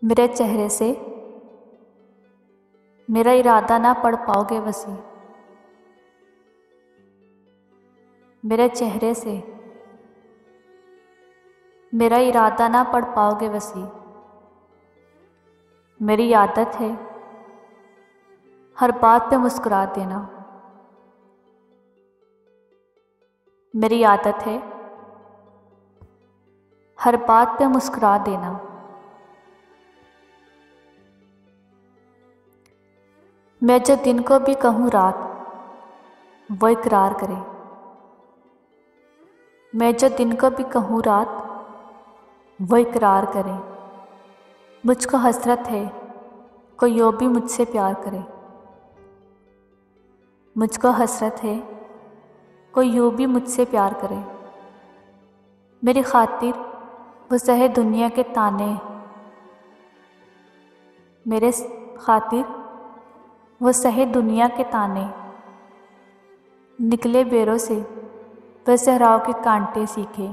मेरे चेहरे से मेरा इरादा ना पढ़ पाओगे वसी। मेरे चेहरे से मेरा इरादा ना पढ़ पाओगे वसी। मेरी आदत है हर बात पे मुस्कुरा देना। मेरी आदत है हर बात पे मुस्कुरा देना। मैं जो दिन को भी कहूँ रात, वो इकरार करे। मैं जो दिन को भी कहूँ रात, वो इकरार करे। मुझको हसरत है कोई यूँ भी मुझसे प्यार करे। मुझको हसरत है कोई यूँ भी मुझसे प्यार करे। मेरी खातिर वो सहे दुनिया के ताने। मेरे खातिर वो सहे दुनिया के ताने। निकले बेरों से वह सहराव के कांटे सीखे।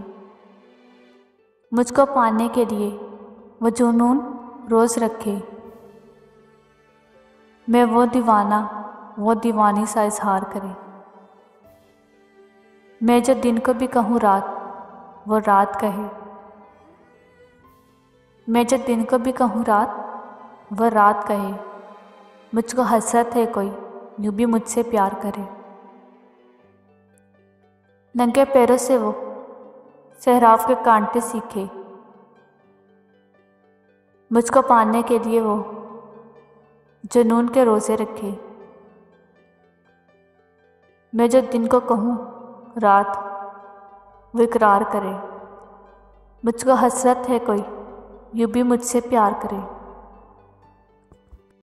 मुझको पाने के लिए वो जुनून रोज़ रखे। मैं वो दीवानी सा इजहार करे। मैं जो दिन को भी कहूँ रात, वो रात कहे। मैं जो दिन को भी कहूँ रात, वो रात कहे। मुझको हसरत है कोई यूँ भी मुझसे प्यार करे। नंगे पैरों से वो सहराव के कांटे सीखे। मुझको पाने के लिए वो जुनून के रोज़े रखे। मैं जो दिन को कहूँ रात, वो इकरार करे। मुझको हसरत है कोई यूँ भी मुझसे प्यार करे।